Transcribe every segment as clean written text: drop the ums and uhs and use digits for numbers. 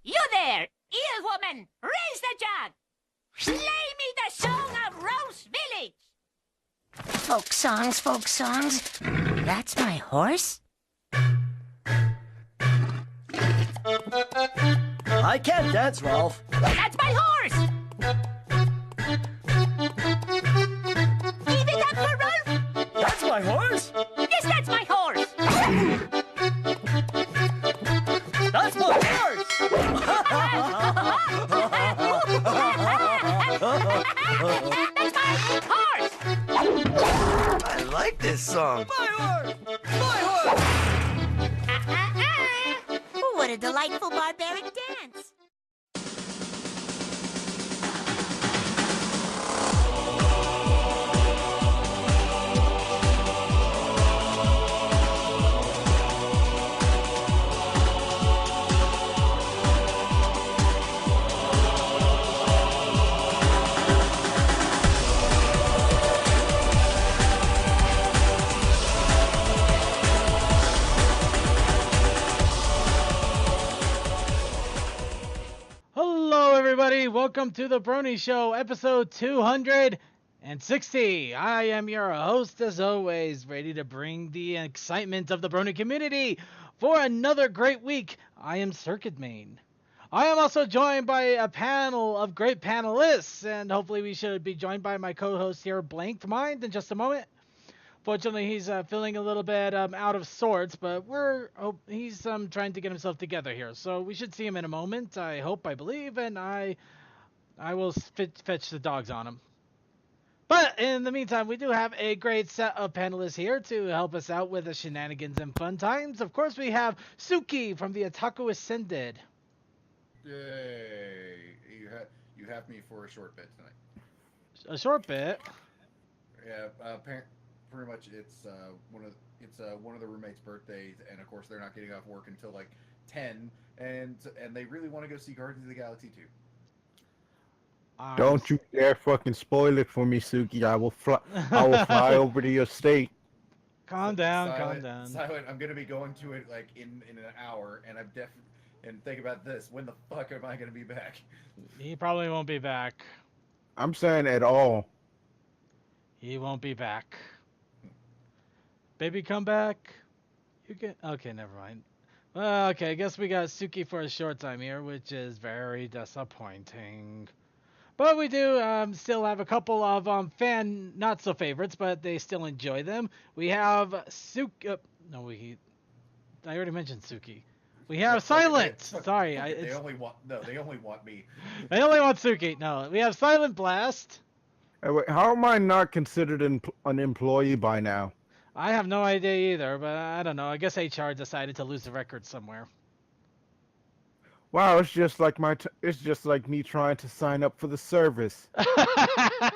You there, eel woman, raise the jug. Play me the song of Rose Village. Folk songs, folk songs. That's my horse? I can't dance, Ralph. That's my horse! Give it up for Ralph! That's my horse? Yes, that's my horse! That's my horse! That's my horse! I like this song. My horse! My horse! What a delightful barbaric dance! Hello, everybody. Welcome to the Brony Show, episode 260. I am your host, as always, ready to bring the excitement of the Brony community for another great week. I am Circuit Main. I am also joined by a panel of great panelists, and hopefully we should be joined by my co-host here, Blanked Mind, in just a moment. Fortunately, he's feeling a little bit out of sorts, but he's trying to get himself together here. So we should see him in a moment. I hope, I believe, and I will fetch the dogs on him. But in the meantime, we do have a great set of panelists here to help us out with the shenanigans and fun times. Of course, we have Suki from the Otaku Ascended. Yay! You have me for a short bit tonight. A short bit. Yeah, pretty much it's one of the roommates' birthdays, and of course they're not getting off work until like 10, and they really want to go see Guardians of the Galaxy 2. Don't you dare fucking spoil it for me, Suki. I will fly fly over to your state. Calm down, Silent, calm down. Silent, I'm gonna be going to it like in an hour, and and think about this: when the fuck am I gonna be back? He probably won't be back. I'm saying at all. He won't be back. Baby, come back. You can. Okay, never mind. Well, okay, I guess we got Suki for a short time here, which is very disappointing. But we do still have a couple of fan not so favorites, but they still enjoy them. We have Suki. I already mentioned Suki. We have Silent. Sorry, they only want me. They only want Suki. No, we have Silent Blast. Hey, wait, how am I not considered an employee by now? I have no idea either, but I don't know. I guess HR decided to lose the record somewhere. Wow, it's just like me trying to sign up for the service.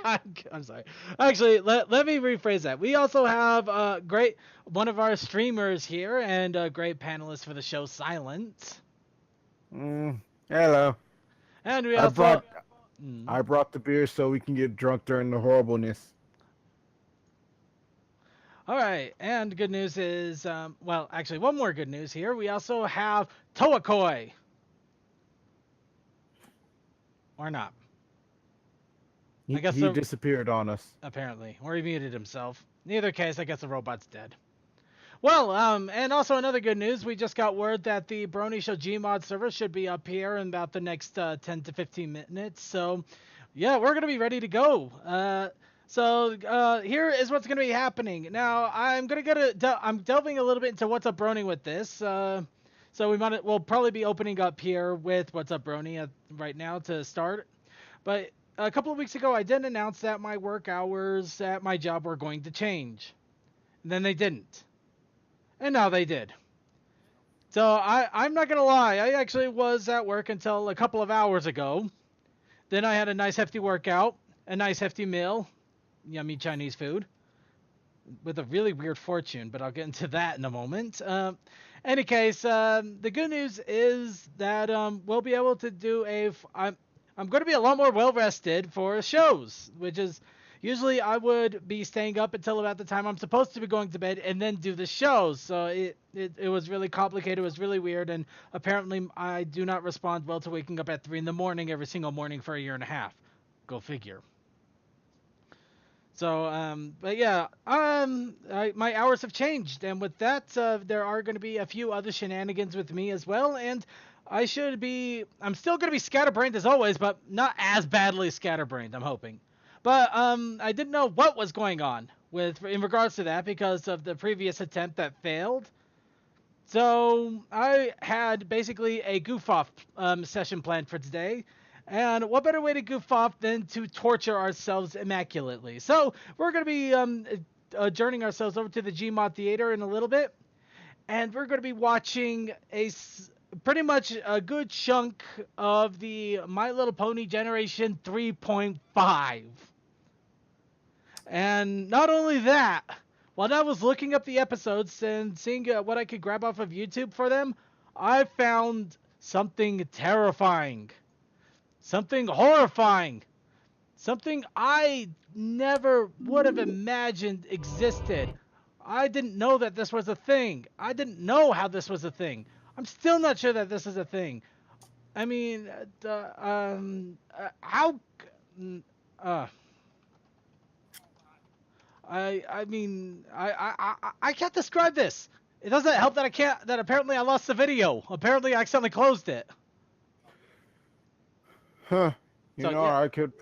I'm sorry. Actually, let me rephrase that. We also have one of our streamers here and a great panelist for the show, Silent. Hello. And we also I brought the beer so we can get drunk during the horribleness. All right, and good news is, well, actually, one more good news here. We also have Toakoi. Or not. I guess he disappeared on us. Apparently. Or he muted himself. In either case, I guess the robot's dead. Well, and also another good news. We just got word that the Brony Show Gmod server should be up here in about the next 10 to 15 minutes. So, yeah, we're going to be ready to go. So here is what's going to be happening. Now, I'm delving a little bit into What's Up Brony with this. So we'll probably be opening up here with What's Up Brony right now to start. But a couple of weeks ago, I did announce that my work hours at my job were going to change. And then they didn't. And now they did. So I'm not going to lie. I actually was at work until a couple of hours ago. Then I had a nice hefty workout, a nice hefty meal, yummy Chinese food, with a really weird fortune, but I'll get into that in a moment. Any case, the good news is that we'll be able to do I'm going to be a lot more well rested for shows, which is, Usually I would be staying up until about the time I'm supposed to be going to bed and then do the shows. So it was really complicated. It was really weird. And apparently I do not respond well to waking up at 3 in the morning every single morning for a year and a half. Go figure. So, but yeah, my hours have changed, and with that, there are going to be a few other shenanigans with me as well, and I'm still going to be scatterbrained as always, but not as badly scatterbrained, I'm hoping. But, I didn't know what was going on in regards to that because of the previous attempt that failed. So, I had basically a goof-off, session planned for today. And what better way to goof off than to torture ourselves immaculately? So we're going to be adjourning ourselves over to the Gmod Theater in a little bit. And we're going to be watching pretty much a good chunk of the My Little Pony Generation 3.5. And not only that, while I was looking up the episodes and seeing what I could grab off of YouTube for them, I found something terrifying. Something horrifying. Something I never would have imagined existed. I didn't know that this was a thing. I didn't know how this was a thing. I'm still not sure that this is a thing. I mean, how... I can't describe this. It doesn't help that apparently I lost the video. Apparently I accidentally closed it. Huh. You So, know, yeah. I could.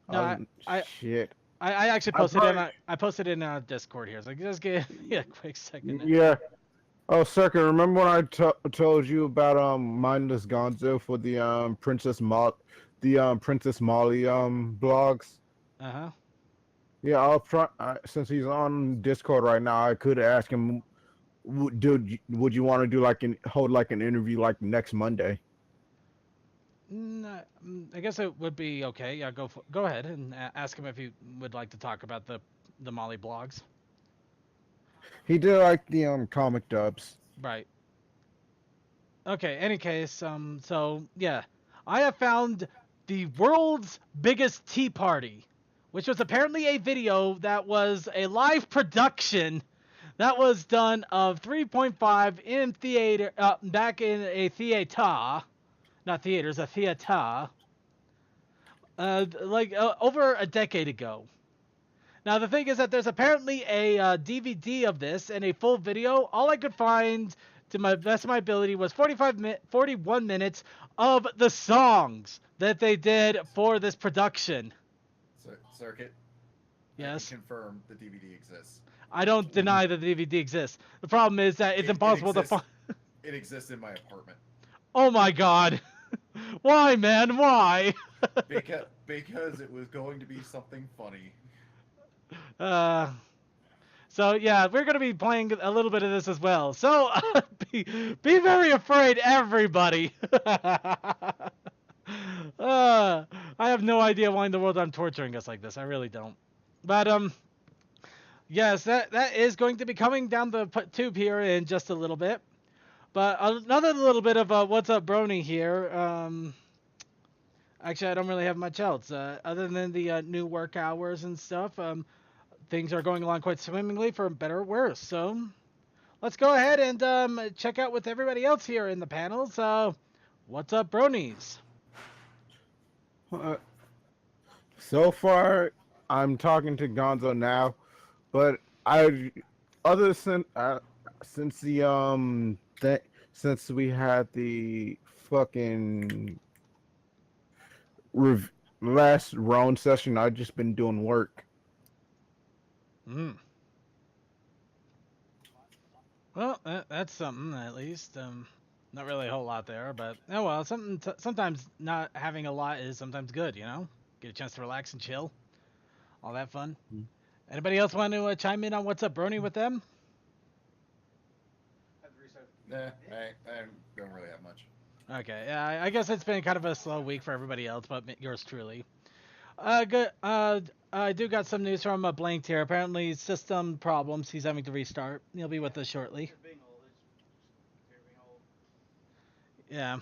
No, Shit. I actually I posted probably- I posted it in Discord here, so just give me a quick second. Yeah. Oh, second. Remember when I told you about Mindless Gonzo for the Princess Molly blogs? Uh-huh. Yeah, I'll try. Since he's on Discord right now, I could ask him. Would you want to do hold an interview like next Monday? I guess it would be okay. Yeah, go ahead and ask him if he would like to talk about the Molly blogs. He did like the comic dubs. Right. Okay, any case, so yeah. I have found the world's biggest tea party, which was apparently a video that was a live production that was done of 3.5 in theater, back in a theater. Not theaters, a theater. Over a decade ago. Now the thing is that there's apparently a DVD of this and a full video. All I could find, to my best of my ability, was 41 minutes of the songs that they did for this production. Circuit. Yes. I can confirm the DVD exists. I don't deny that the DVD exists. The problem is that it's impossible to find. It exists in my apartment. Oh my god. Why, man? Why? because it was going to be something funny. So yeah, we're gonna be playing a little bit of this as well. So be very afraid, everybody. I have no idea why in the world I'm torturing us like this. I really don't. But yes, that is going to be coming down the tube here in just a little bit. But another little bit of what's up, Brony here. Actually, I don't really have much else other than the new work hours and stuff. Things are going along quite swimmingly, for better or worse. So let's go ahead and check out with everybody else here in the panel. So, what's up, Bronies? So far, I'm talking to Gonzo now, but since we had the fucking last round session, I've just been doing work. Well, that's something at least. Not really a whole lot there, but oh well. Sometimes not having a lot is sometimes good, you know. Get a chance to relax and chill, all that fun. Anybody else want to chime in on what's up, Brony, with them? Nah, I don't really have much. Okay, yeah, I guess it's been kind of a slow week for everybody else, but yours truly. Good. I do got some news from Blanked here. Apparently, system problems. He's having to restart. He'll be with us shortly. Yeah,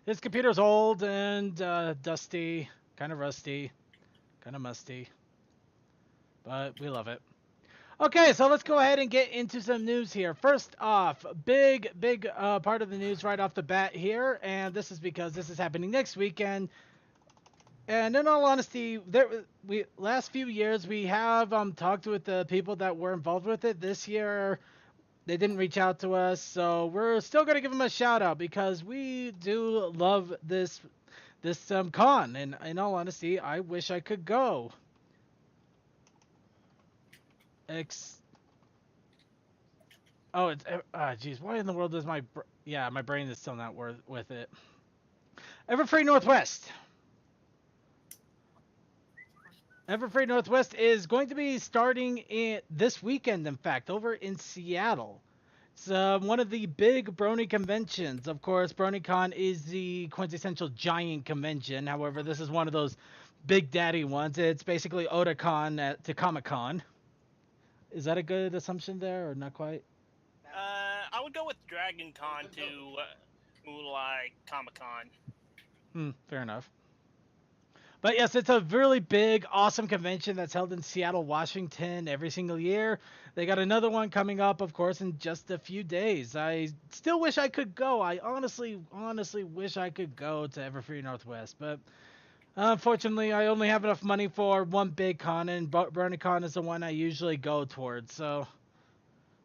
his computer's old and dusty, kind of rusty, kind of musty. but we love it. Okay, so let's go ahead and get into some news here. First off, big part of the news right off the bat here, and this is because this is happening next weekend. And in all honesty, last few years we have talked with the people that were involved with it. This year, they didn't reach out to us, so we're still gonna give them a shout out because we do love this con. And in all honesty, I wish I could go. Oh, it's geez, why in the world is my brain is still not with it. Everfree Northwest. Everfree Northwest is going to be starting this weekend, in fact, over in Seattle. It's one of the big Brony conventions. Of course, BronyCon is the quintessential giant convention. However, this is one of those big daddy ones. It's basically Otakon to Comic-Con. Is that a good assumption there, or not quite? I would go with Dragon Con to Moonlight Comic-Con. Fair enough. But yes, it's a really big, awesome convention that's held in Seattle, Washington every single year. They got another one coming up, of course, in just a few days. I still wish I could go. I honestly wish I could go to Everfree Northwest, but unfortunately, I only have enough money for one big con, and BronyCon is the one I usually go towards, so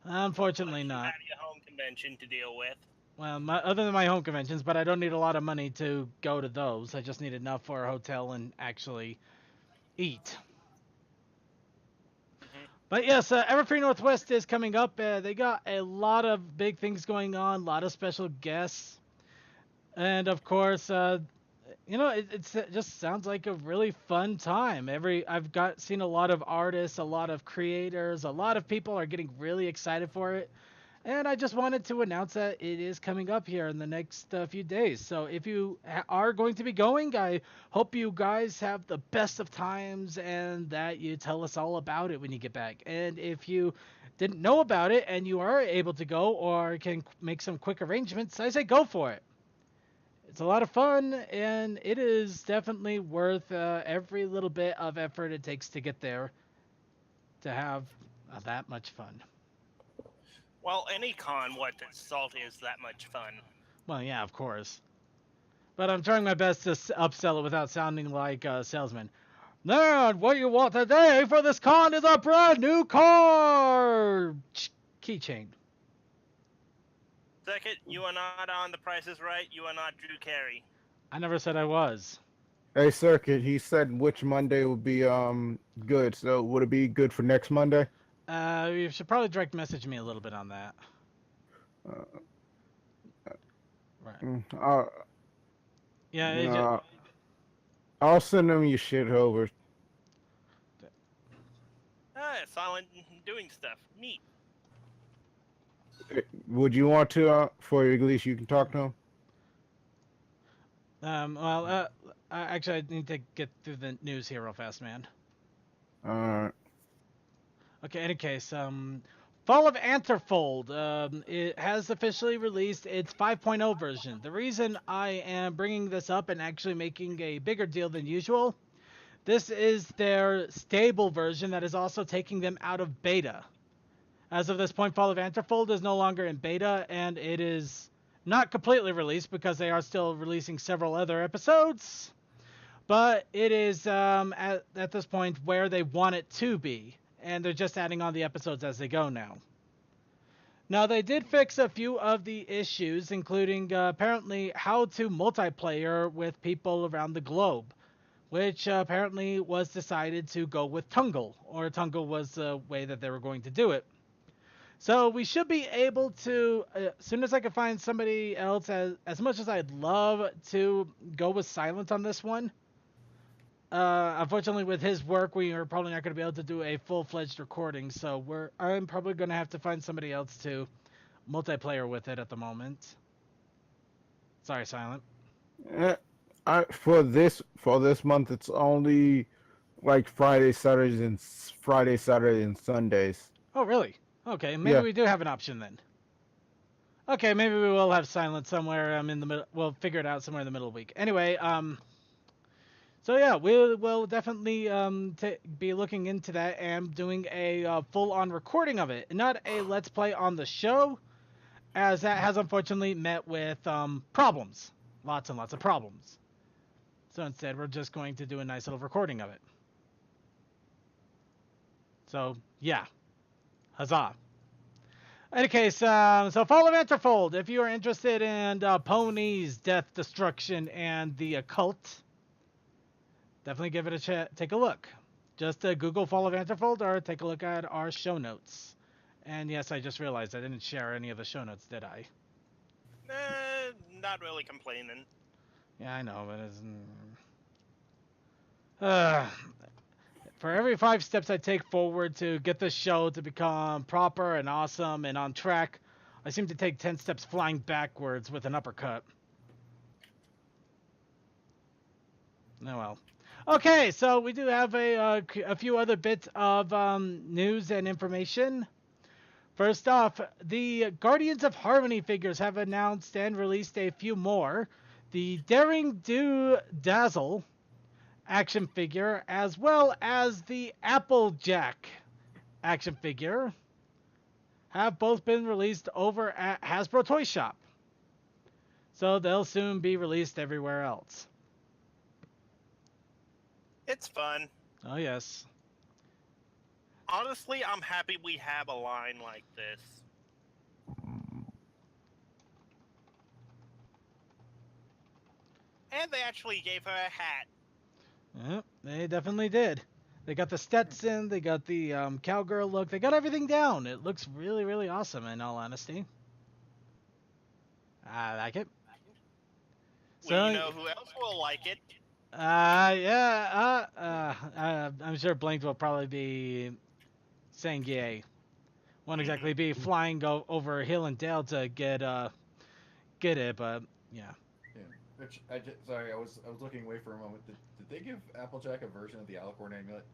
unfortunately not. You have your home convention to deal with. Well, other than my home conventions, but I don't need a lot of money to go to those. I just need enough for a hotel and actually eat. But yes, Everfree Northwest is coming up. They got a lot of big things going on, a lot of special guests. And of course, it just sounds like a really fun time. I've seen a lot of artists, a lot of creators, a lot of people are getting really excited for it. And I just wanted to announce that it is coming up here in the next few days. So if you are going to be going, I hope you guys have the best of times and that you tell us all about it when you get back. And if you didn't know about it and you are able to go or can make some quick arrangements, I say go for it. It's a lot of fun, and it is definitely worth every little bit of effort it takes to get there to have that much fun. Well, any con worth its salt is that much fun. Well, yeah, of course. But I'm trying my best to upsell it without sounding like a salesman. And what you want today for this con is a brand new car! Keychain. Second, you are not on The Price is Right. You are not Drew Carey. I never said I was. Hey, Circuit, he said which Monday would be good. So would it be good for next Monday? You should probably direct message me a little bit on that. Right. Yeah. I'll send them your shit over. Silent doing stuff. Neat. Would you want to, for at least you can talk to him? Actually, I need to get through the news here real fast, man. Alright. Okay, any case, Fall of Antherfold, it has officially released its 5.0 version. The reason I am bringing this up and actually making a bigger deal than usual, this is their stable version that is also taking them out of beta. As of this point, Fall of Antherfold is no longer in beta, and it is not completely released because they are still releasing several other episodes. But it is at this point where they want it to be, and they're just adding on the episodes as they go now. Now, they did fix a few of the issues, including apparently how to multiplayer with people around the globe, which apparently was decided to go with Tungle, or Tungle was the way that they were going to do it. So we should be able to, as soon as I can find somebody else, as much as I'd love to go with Silent on this one, unfortunately with his work, we are probably not going to be able to do a full-fledged recording, so I'm probably going to have to find somebody else to multiplayer with it at the moment. Sorry, Silent. For this month, it's only like Friday, Saturday, and Sundays. Oh, really? Okay, maybe we do have an option then. Okay, maybe we will have Silent somewhere in the middle. We'll figure it out somewhere in the middle of the week. Anyway, So yeah, we will definitely be looking into that and doing a full-on recording of it, not a let's play on the show, as that has unfortunately met with problems, lots and lots of problems. So instead, we're just going to do a nice little recording of it. So yeah, huzzah! In any case, so Fall of Anthrofold, if you are interested in ponies, death, destruction, and the occult, definitely give it a take a look. Just Google Fall of Anthrofold or take a look at our show notes. And yes, I just realized I didn't share any of the show notes, did I? Not really complaining. Yeah, I know, but it's... For every 5 steps I take forward to get this show to become proper and awesome and on track, I seem to take 10 steps flying backwards with an uppercut. Oh well. Okay, so we do have a few other bits of news and information. First off, the Guardians of Harmony figures have announced and released a few more. The Daring Do Dazzle action figure, as well as the Applejack action figure, have both been released over at Hasbro Toy Shop. So they'll soon be released everywhere else. It's fun. Oh, yes. Honestly, I'm happy we have a line like this. And they actually gave her a hat. Yep, they definitely did. They got the Stetson, they got the cowgirl look, they got everything down. It looks really, really awesome, in all honesty. I like it. Well, you know who else will like it? Yeah, I'm sure Blank will probably be saying yay. Won't exactly be flying over hill and dale to get it, but yeah. Yeah. Which sorry, I was looking away for a moment. Did they give Applejack a version of the Alicorn amulet?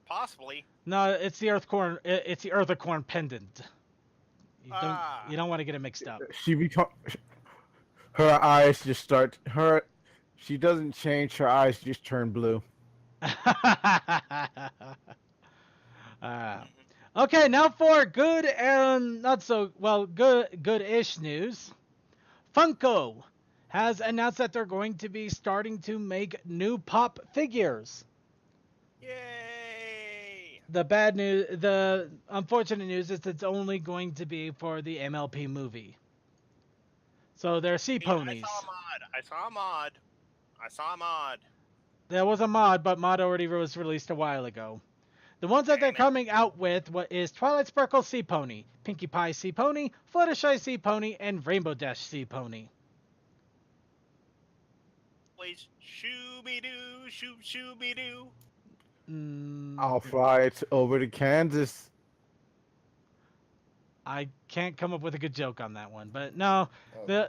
Possibly. No, it's the Earthcorn. It's the Earthicorn pendant. You don't want to get it mixed up. Her eyes just start She doesn't change. Her eyes just turn blue. Okay, now for good and not so well good-ish news. Funko has announced that they're going to be starting to make new Pop figures. Yay! The unfortunate news is it's only going to be for the MLP movie. So they're sea ponies. I saw a mod. There was a mod, but mod already was released a while ago. The ones that they're coming out with is Twilight Sparkle Sea Pony, Pinkie Pie Sea Pony, Fluttershy Sea Pony, and Rainbow Dash Sea Pony. Always shooby-doo, shooby-doo. I'll fly it over to Kansas. I can't come up with a good joke on that one, but no,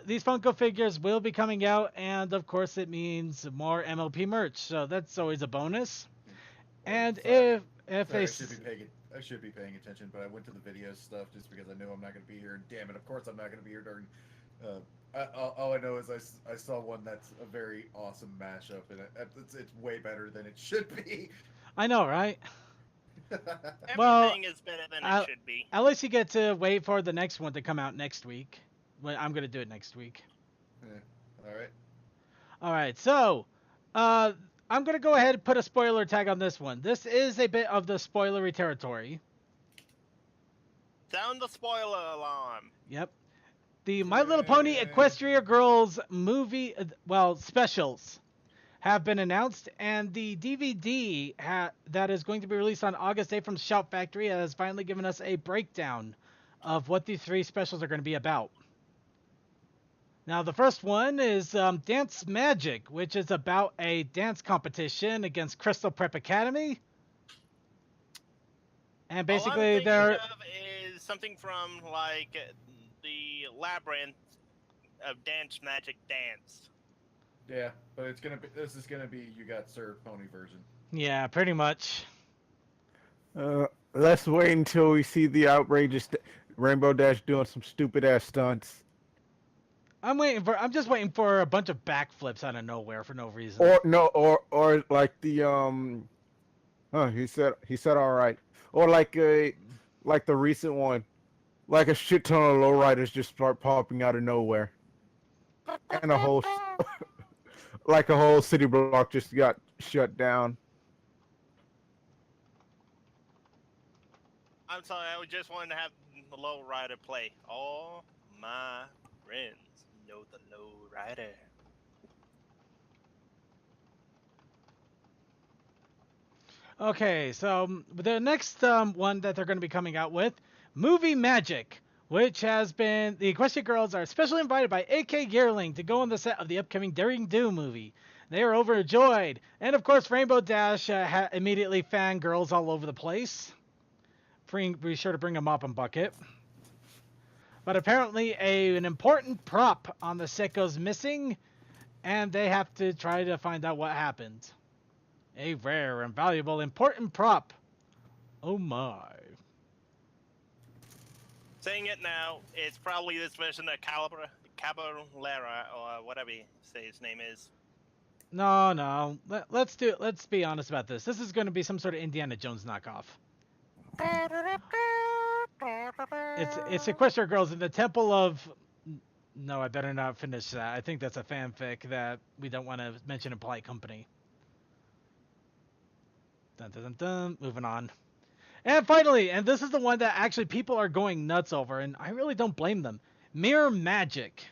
these Funko figures will be coming out, and of course it means more MLP merch, so that's always a bonus. And if they... I should be paying attention, but I went to the video stuff just because I knew I'm not going to be here, and damn it, of course I'm not going to be here during... all I know is I saw one that's a very awesome mashup, and it's way better than it should be. I know, right? Everything is better than it should be. At least you get to wait for the next one to come out next week. Well, I'm going to do it next week. Yeah. All right. All right, so I'm going to go ahead and put a spoiler tag on this one. This is a bit of the spoilery territory. Sound the spoiler alarm. Yep. The My Little Pony Equestria Girls movie, specials have been announced, and the DVD that is going to be released on August 8th from Shout Factory has finally given us a breakdown of what the 3 specials are going to be about. Now, the first one is Dance Magic, which is about a dance competition against Crystal Prep Academy. And basically, is something from like the Labyrinth of Dance Magic Dance. Yeah, but this is gonna be You Got Served pony version. Yeah, pretty much. Let's wait until we see the outrageous Rainbow Dash doing some stupid ass stunts. I'm just waiting for a bunch of backflips out of nowhere for no reason. Or no, or like the he said all right. Or like the recent one, like a shit ton of lowriders just start popping out of nowhere, and like a whole city block just got shut down. I'm sorry, I just wanted to have the low rider play. All my friends know the low rider. Okay, so the next one that they're going to be coming out with, Movie Magic, which has been the Equestria Girls are specially invited by A.K. Yearling to go on the set of the upcoming Daring Do movie. They are overjoyed, and of course Rainbow Dash immediately fangirls all over the place. Be sure to bring a mop and bucket. But apparently an important prop on the set goes missing, and they have to try to find out what happened. A rare and valuable important prop. Oh my. Saying it now, it's probably this version of Caballera, or whatever you say his name is. No. Let's be honest about this. This is going to be some sort of Indiana Jones knockoff. It's Equestria Girls in the Temple of... No, I better not finish that. I think that's a fanfic that we don't want to mention in polite company. Dun, dun, dun, dun. Moving on. And finally, and this is the one that actually people are going nuts over, and I really don't blame them. Mirror Magic,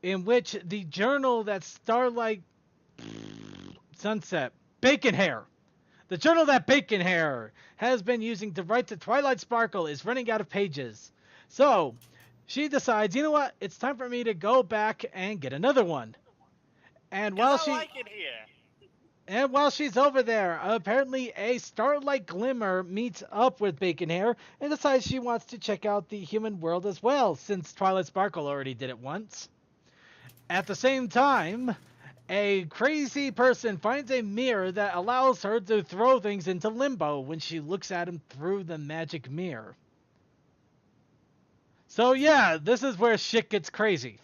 in which the journal that Starlight Sunset Bacon Hair, the journal that Bacon Hair has been using to write the Twilight Sparkle is running out of pages. So she decides, you know what? It's time for me to go back and get another one. And while she's over there, apparently a Starlight Glimmer meets up with Bacon Hair and decides she wants to check out the human world as well, since Twilight Sparkle already did it once. At the same time, a crazy person finds a mirror that allows her to throw things into limbo when she looks at him through the magic mirror. So yeah, this is where shit gets crazy.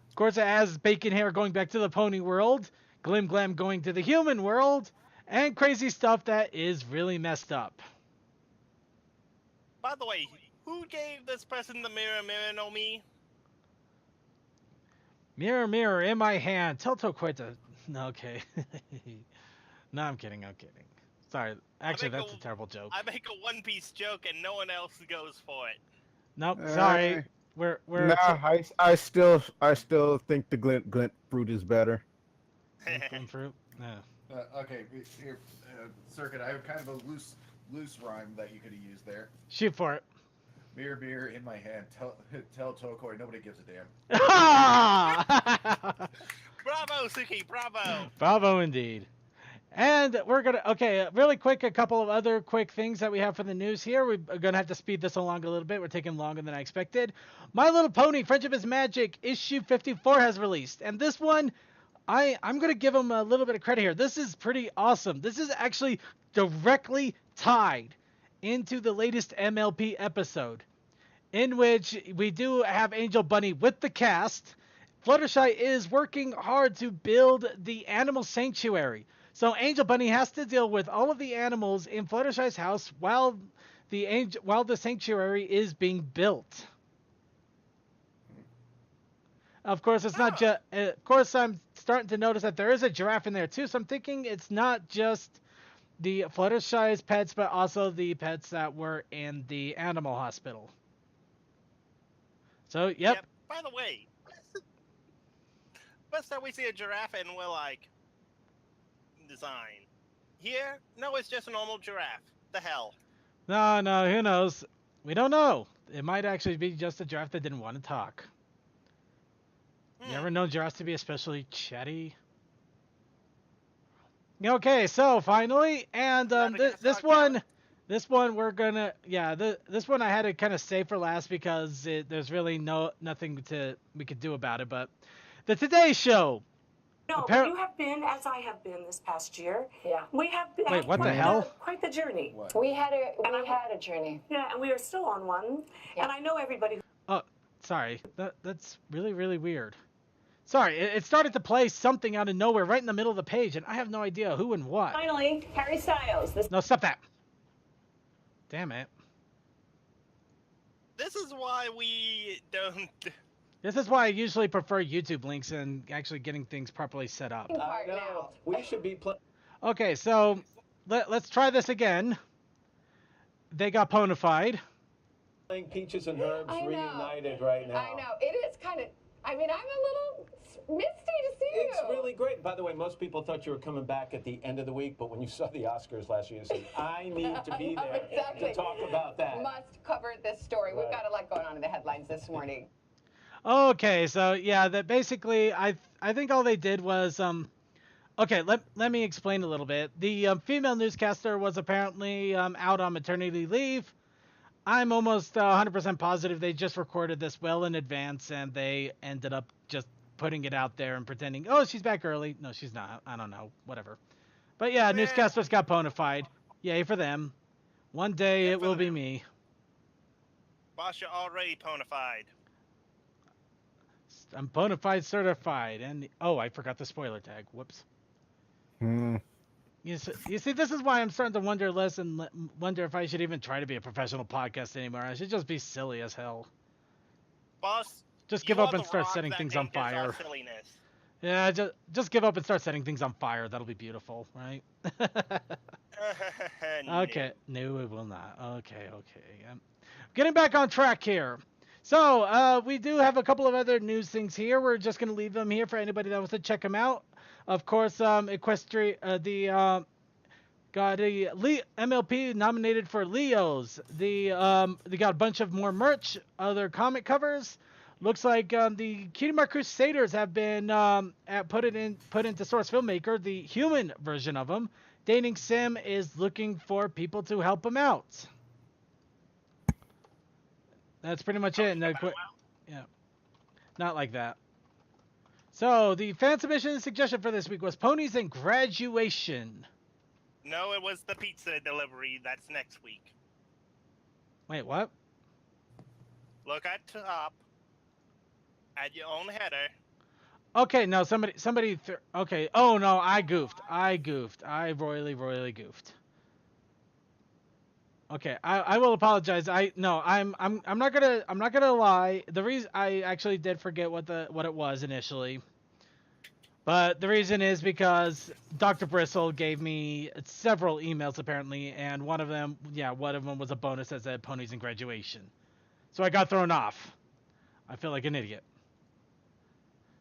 Of course, it has Bacon Hair going back to the pony world, Glim Glam going to the human world, and crazy stuff that is really messed up. By the way, who gave this person the mirror, no me? Mirror, mirror in my hand, telltale quite the... Okay. No, I'm kidding. Sorry. Actually, that's a terrible joke. I make a One Piece joke and no one else goes for it. Nope, sorry. We're I still think the glint fruit is better. Glint fruit? No. Okay, here, Circuit, I have kind of a loose rhyme that you could have used there. Shoot for it. Mirror, mirror in my hand, tell Tokoi nobody gives a damn. Bravo, Suki, bravo! Bravo indeed. And we're going to, okay, really quick, a couple of other quick things that we have for the news here. We're going to have to speed this along a little bit. We're taking longer than I expected. My Little Pony, Friendship is Magic, issue 54 has released. And this one, I'm going to give them a little bit of credit here. This is pretty awesome. This is actually directly tied into the latest MLP episode, in which we do have Angel Bunny with the cast. Fluttershy is working hard to build the animal sanctuary. So Angel Bunny has to deal with all of the animals in Fluttershy's house while the sanctuary is being built. Of course, it's not just. Of course, I'm starting to notice that there is a giraffe in there too. So I'm thinking it's not just the Fluttershy's pets, but also the pets that were in the animal hospital. So, yep. By the way, first time we see a giraffe and we're like, design. Here, no, it's just a normal giraffe. The hell? No, who knows? We don't know. It might actually be just a giraffe that didn't want to talk. You ever known giraffes to be especially chatty? Okay, so finally, and this one we're gonna, this one I had to kind of save for last because there's really nothing we could do about it. But the Today Show. No, but you have been, as I have been this past year. Yeah. We have been. Wait, what the hell? Quite the journey. What? We had a journey. Yeah, and we are still on one. Yeah. And I know everybody. Sorry, that's really, really weird. Sorry, it started to play something out of nowhere right in the middle of the page, and I have no idea who and what. Finally, Harry Styles. No, stop that. Damn it. This is why we don't. This is why I usually prefer YouTube links and actually getting things properly set up. I know. We should be Okay, so let's try this again. They got ponified. playing Peaches and Herbs I know. reunited right now. I know. It is kind of, I mean, I'm a little misty to see you. It's really great. By the way, most people thought you were coming back at the end of the week, but when you saw the Oscars last year, you said, I need to be there exactly. to talk about that. Must cover this story. Right. We've got a lot going on in the headlines this morning. Okay, so yeah, that basically I think all they did was okay, let me explain a little bit. The female newscaster was apparently out on maternity leave. I'm almost 100% positive they just recorded this well in advance and they ended up just putting it out there and pretending, oh, she's back early. No, she's not. I don't know. Whatever. But yeah, newscasters got ponified. Yay for them. One day it will be me. Boss, you're already ponified. I'm bona fide certified. And oh, I forgot the spoiler tag. Whoops. You see, this is why I'm starting to wonder less and wonder if I should even try to be a professional podcast anymore. I should just be silly as hell. Boss, Just you give up are and the start rock setting that things on ended our fire. silliness. Yeah, just give up and start setting things on fire. That'll be beautiful, right? Okay. No, it will not. Okay. Getting back on track here. So, we do have a couple of other news things here. We're just going to leave them here for anybody that wants to check them out. Of course, Equestria, got a MLP nominated for Leos. They got a bunch of more merch, other comic covers. Looks like the Cutie Mark Crusaders have been put into Source Filmmaker, the human version of them. Dating Sim is looking for people to help him out. That's pretty much it. Yeah, not like that. So the fan submission suggestion for this week was ponies and graduation. No, it was the pizza delivery. That's next week. Wait, what? Look at top. Add your own header. Okay, no, somebody. Okay. Oh no, I goofed. I royally goofed. Okay, I will apologize. I'm not gonna lie. The reason I actually did forget what it was initially, but the reason is because Dr. Bristle gave me several emails apparently, and one of them was a bonus that said ponies and graduation, so I got thrown off. I feel like an idiot.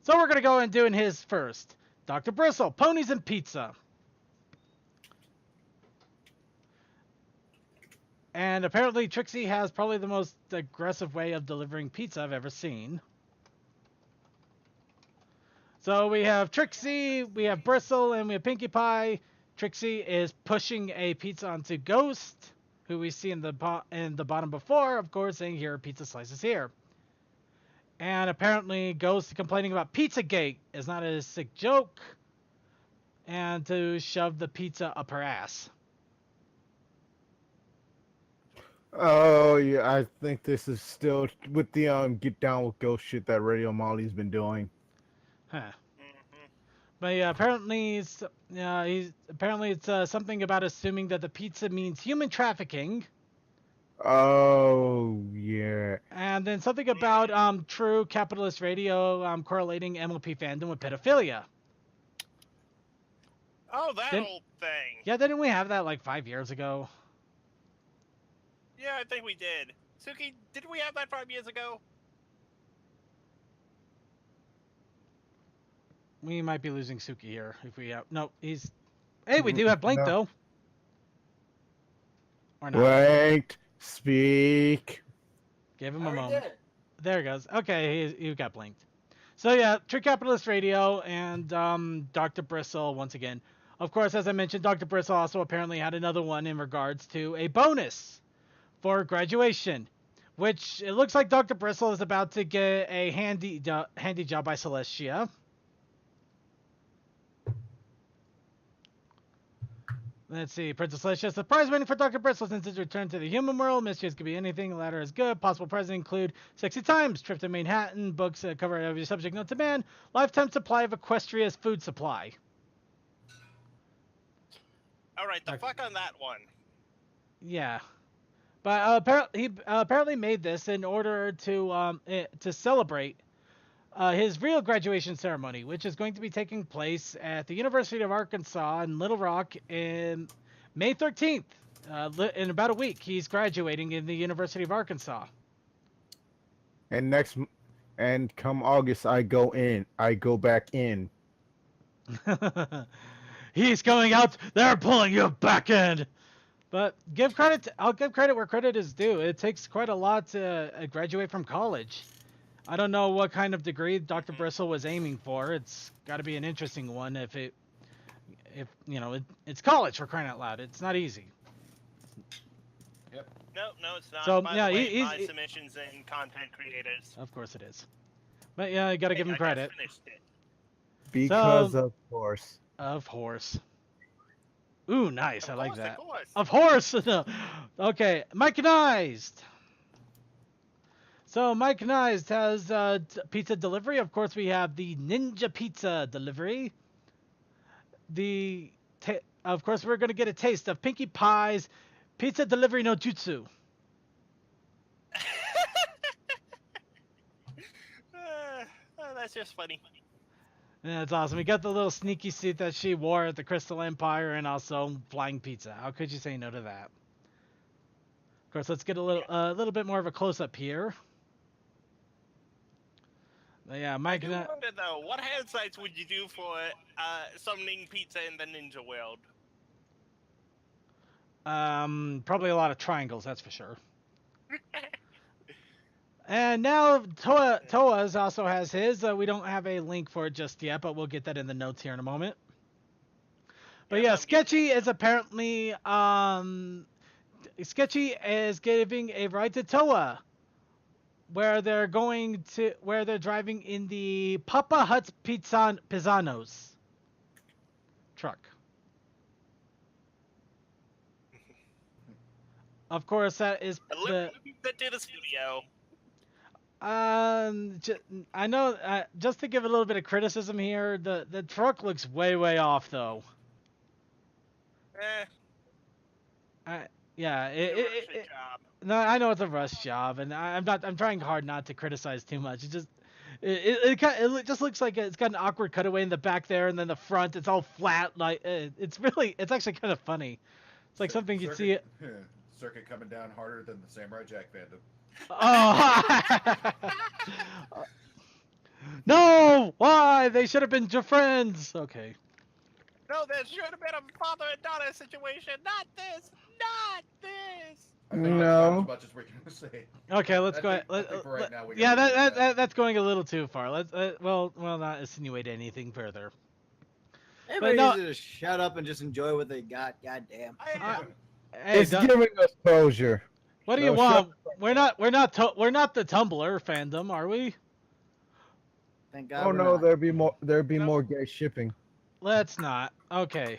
So we're gonna go and do his first. Dr. Bristle, ponies and pizza. And apparently Trixie has probably the most aggressive way of delivering pizza I've ever seen. So we have Trixie, we have Bristle, and we have Pinkie Pie. Trixie is pushing a pizza onto Ghost, who we see in the bottom before, of course, saying here are pizza slices here. And apparently Ghost complaining about Pizzagate is not a sick joke, and to shove the pizza up her ass. Oh yeah, I think this is still with the get down with ghost shit that Radio Molly's been doing. Huh. But yeah, apparently it's something about assuming that the pizza means human trafficking. Oh yeah. And then something about True Capitalist Radio correlating MLP fandom with pedophilia. Oh, that old thing. Yeah, didn't we have that like 5 years ago? Yeah, I think we did. Suki, did we have that 5 years ago? We might be losing Suki here if we have. No, he's. Hey, we do have Blink though. Or not. Wait, speak. Give him a moment. There he goes. Okay, he got blinked. So yeah, True Capitalist Radio and Dr. Bristle once again. Of course, as I mentioned, Dr. Bristle also apparently had another one in regards to a bonus for graduation, which it looks like Dr. Bristle is about to get a handy job by Celestia. Let's see. Princess Leia, surprise waiting for Dr. Bristle since his return to the human world. Mysteries could be anything. The latter is good. Possible presents include sexy times, trip to Manhattan, books cover every subject known to man, lifetime supply of Equestria's food supply. All right, the fuck on that one. Yeah. But he apparently made this in order to celebrate his real graduation ceremony, which is going to be taking place at the University of Arkansas in Little Rock in May 13th. In about a week, he's graduating in the University of Arkansas. And come August, I go back in. He's going out. They're pulling you back in. But I'll give credit where credit is due. It takes quite a lot to graduate from college. I don't know what kind of degree Dr. Bristle was aiming for. It's got to be an interesting one if you know, it's college, for crying out loud. It's not easy. Yep. No, it's not. So, By yeah, the way, my submissions and content creators. Of course it is. But yeah, you got to give him credit. Because of course. Of course. Ooh, nice. I like that. Of course. No. Okay, mechanized. So mechanized has pizza delivery. Of course, we have the Ninja Pizza delivery. Of course, we're going to get a taste of Pinkie Pie's Pizza Delivery no Jutsu. That's just funny. Yeah, that's awesome. We got the little sneaky suit that she wore at the Crystal Empire, and also flying pizza. How could you say no to that? Of course, let's get a little bit more of a close up here. But yeah, Mike. I wonder though, what hand sites would you do for summoning pizza in the ninja world? Probably a lot of triangles, that's for sure. And now Toa's also has his. We don't have a link for it just yet, but we'll get that in the notes here in a moment. But yeah, Sketchy is apparently Sketchy is giving a ride to Toa, where they're driving in the Papa Hut's Pizzanos truck. Of course, that is the to the studio. I know. Just to give a little bit of criticism here, the truck looks way off though. Yeah. No, I know it's a rush job, and I'm trying hard not to criticize too much. It just looks like it's got an awkward cutaway in the back there, and then the front it's all flat. Like it's actually kind of funny. It's like something you'd see it. Circuit coming down harder than the Samurai Jack fandom. Oh. No! Why? They should have been your friends. Okay. No, there should have been a father and daughter situation. Not this. Not this. No. As much as we're gonna say. Okay, let's go. That's going a little too far. Let's not insinuate anything further. Everybody needs to shut up and just enjoy what they got. Goddamn. Hey, it's giving us closure. What do you want? We're not the Tumblr fandom, are we? Thank God. Oh no, there'd be more gay shipping. Let's not. Okay.